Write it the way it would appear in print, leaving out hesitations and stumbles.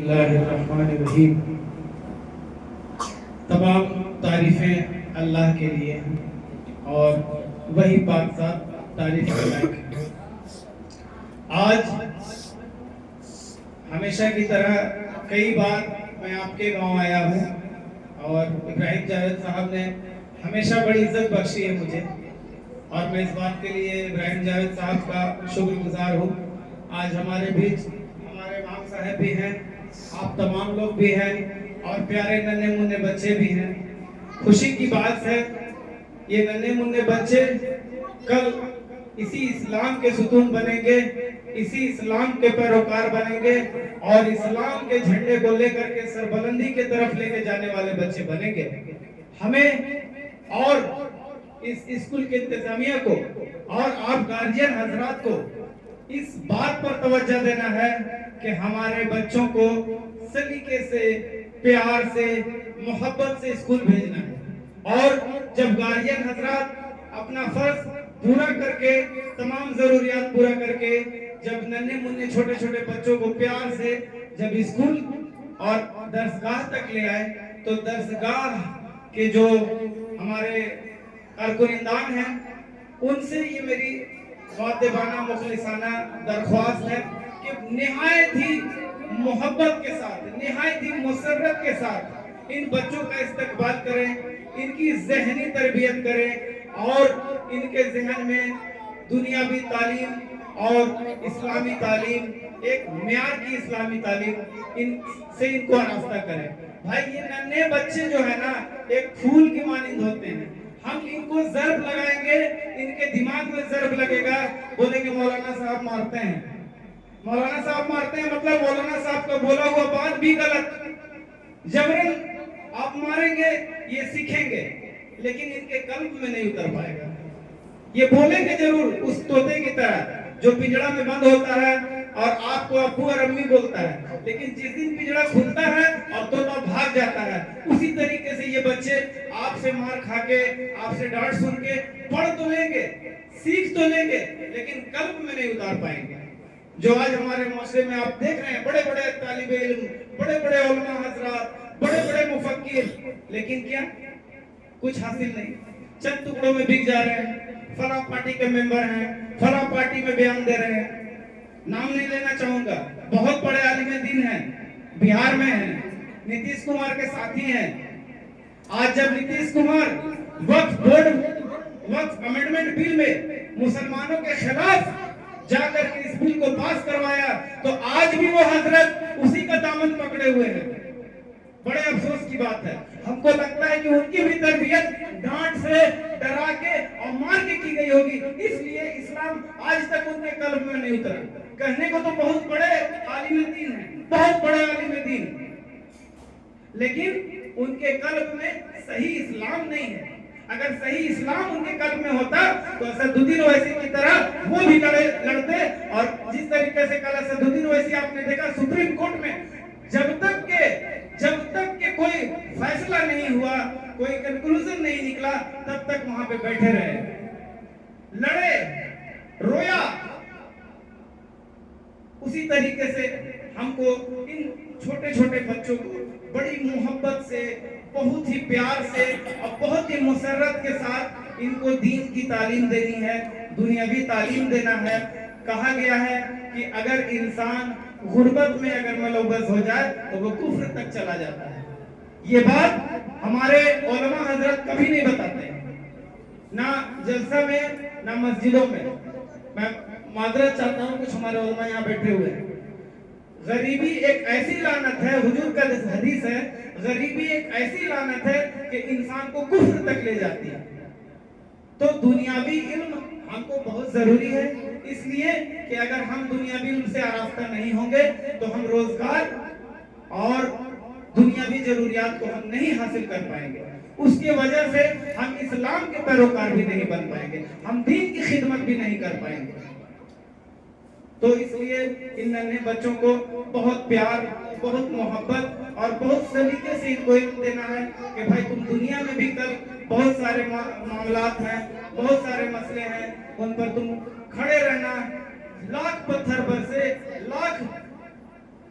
اللہ الرحمن الرحیم۔ تمام تعریفیں اللہ کے لیے اور وہی پاک ذات تعریف کے لائق ہے۔ آج ہمیشہ کی طرح کئی بار میں آپ کے گاؤں آیا ہوں اور ابراہیم جاوید صاحب نے ہمیشہ بڑی عزت بخشی ہے مجھے، اور میں اس بات کے لیے ابراہیم جاوید صاحب کا شکر گزار ہوں۔ آج ہمارے بیچ ہمارے امام صاحب بھی ہیں، آپ تمام لوگ بھی ہیں اور پیارے ننھے منھے بچے بھی ہیں۔ خوشی کی بات ہے، یہ ننھے منھے بچے کل اسی اسلام کے ستون بنیں گے، اسی اسلام کے پیروکار بنیں گے اور اسلام کے جھنڈے کو لے کر کے سربلندی کے طرف لے کے جانے والے بچے بنیں گے۔ ہمیں اور اس اسکول کے انتظامیہ کو اور آپ گارجین حضرات کو اس بات پر توجہ دینا ہے کہ ہمارے بچوں کو سلیقے سے، پیار سے، محبت سے اسکول بھیجنا ہے، اور جب گارجین حضرات اپنا فرض پورا کر کے، تمام ضروریات پورا کر کے، جب ننھے منھے چھوٹے چھوٹے بچوں کو پیار سے جب اسکول اور درسگاہ تک لے آئے، تو درسگاہ کے جو ہمارے کارکنندان ہیں ان سے یہ میری مؤدبانہ مخلصانہ درخواست ہے کہ نہایت ہی محبت کے ساتھ، نہایت ہی مسرت کے ساتھ ان بچوں کا استقبال کریں، ان کی ذہنی تربیت کریں اور ان کے ذہن میں دنیاوی تعلیم اور اسلامی تعلیم، ایک معیار کی اسلامی تعلیم ان سے ان کو آراستہ کریں۔ بھائی یہ ننھے بچے جو ہے نا ایک پھول کی مانند ہوتے ہیں، ہم ان کو ضرب لگائیں گے، ان کے دماغ میں ضرب لگے گا، بولیں گے مولانا صاحب مارتے ہیں، مولانا صاحب مارتے ہیں، مطلب مولانا صاحب کا بولا ہوا بات بھی غلط۔ جبرن آپ ماریں گے، یہ سیکھیں گے لیکن ان کے قلب میں نہیں اتر پائے گا۔ یہ بولیں گے ضرور اس طوطے کی طرح جو پنجڑا میں بند ہوتا ہے اور آپ کو ابو اور امی بولتا ہے، لیکن جس دن پنجڑا کھلتا ہے اور طوطا بھاگ جاتا ہے، اسی طریقے سے یہ بچے آپ سے مار کھا کے، آپ سے ڈانٹ سن کے پڑھ تو لیں گے، سیکھ تو لیں گے، لیکن قلب میں نہیں اتار پائیں گے۔ جو آج ہمارے معاشرے میں آپ دیکھ رہے ہیں، بڑے بڑے طالب علم، بڑے بڑے علماء حضرات، بڑے بڑے مفکر، لیکن کیا کچھ حاصل نہیں، چند ٹکڑوں میں بک جا رہے ہیں۔ فلاں پارٹی کے ممبر ہیں، فلاں پارٹی میں بیان دے رہے ہیں، نام نہیں لینا چاہوں گا، بہت بڑے عالم دین ہیں، بہار میں ہیں، نتیش کمار کے ساتھی ہیں۔ آج جب نتیش کمار وقف امینڈمنٹ بل میں مسلمانوں کے خلاف جا کر کے اس بل کو پاس کروایا، تو آج بھی وہ حضرت اسی کا دامن پکڑے ہوئے ہیں۔ بڑے افسوس کی بات ہے، ہم کو لگتا ہے کہ ان کی بھی تربیت ڈانٹ سے، ڈرا کے اور مار کے کی گئی ہوگی، اس لیے اسلام آج تک ان کے قلب میں نہیں اترا۔ کہنے کو تو بہت بڑے عالم دین ہیں، بہت بڑے عالم دین، لیکن ان کے قلب میں صحیح اسلام نہیں ہے۔ اگر صحیح اسلام ان کے قلب میں ہوتا تو اسدالدین اویسی کی طرح وہ بھی لڑتے، اور جس طریقے سے کل اسدالدین اویسی آپ نے دیکھا سپریم کورٹ میں، جب تک کہ کوئی فیصلہ نہیں ہوا، کوئی کنکلوژن نہیں نکلا، تب تک وہاں پہ بیٹھے رہے، لڑے، رویا۔ اسی طریقے سے ہم کو ان چھوٹے چھوٹے بچوں کو بڑی محبت سے، بہت ہی پیار سے اور بہت ہی مسرت کے ساتھ ان کو دین کی تعلیم دینی ہے، دنیاوی تعلیم دینا ہے۔ کہا گیا ہے کہ اگر انسان غربت میں اگر ملوث ہو جائے تو وہ کفر تک چلا جاتا ہے۔ یہ بات ہمارے علماء حضرت کبھی نہیں بتاتے ہیں، نہ جلسہ میں نہ مسجدوں میں۔ میں معذرت چاہتا ہوں، کچھ ہمارے علماء یہاں بیٹھے ہوئے ہیں۔ غریبی ایک ایسی لعنت ہے، حضور کا حدیث ہے، غریبی ایک ایسی لعنت ہے کہ انسان کو کفر تک لے جاتی ہے۔ تو دنیاوی علم ہم کو بہت ضروری ہے، اس لیے کہ اگر ہم دنیاوی علم سے آراستہ نہیں ہوں گے تو ہم روزگار اور دنیاوی ضروریات کو ہم نہیں حاصل کر پائیں گے۔ اس کی وجہ سے ہم اسلام کے پیروکار بھی نہیں بن پائیں گے، ہم دین کی خدمت بھی نہیں کر پائیں گے۔ تو اس لیے ان ننھے بچوں کو بہت پیار، بہت محبت اور بہت سلیقے سے ان کو علم دینا ہے کہ بھائی تم دنیا میں بھی کل بہت سارے معاملات ہیں، بہت سارے مسئلے ہیں، ان پر تم کھڑے رہنا، لاکھ پتھر برسے، لاکھ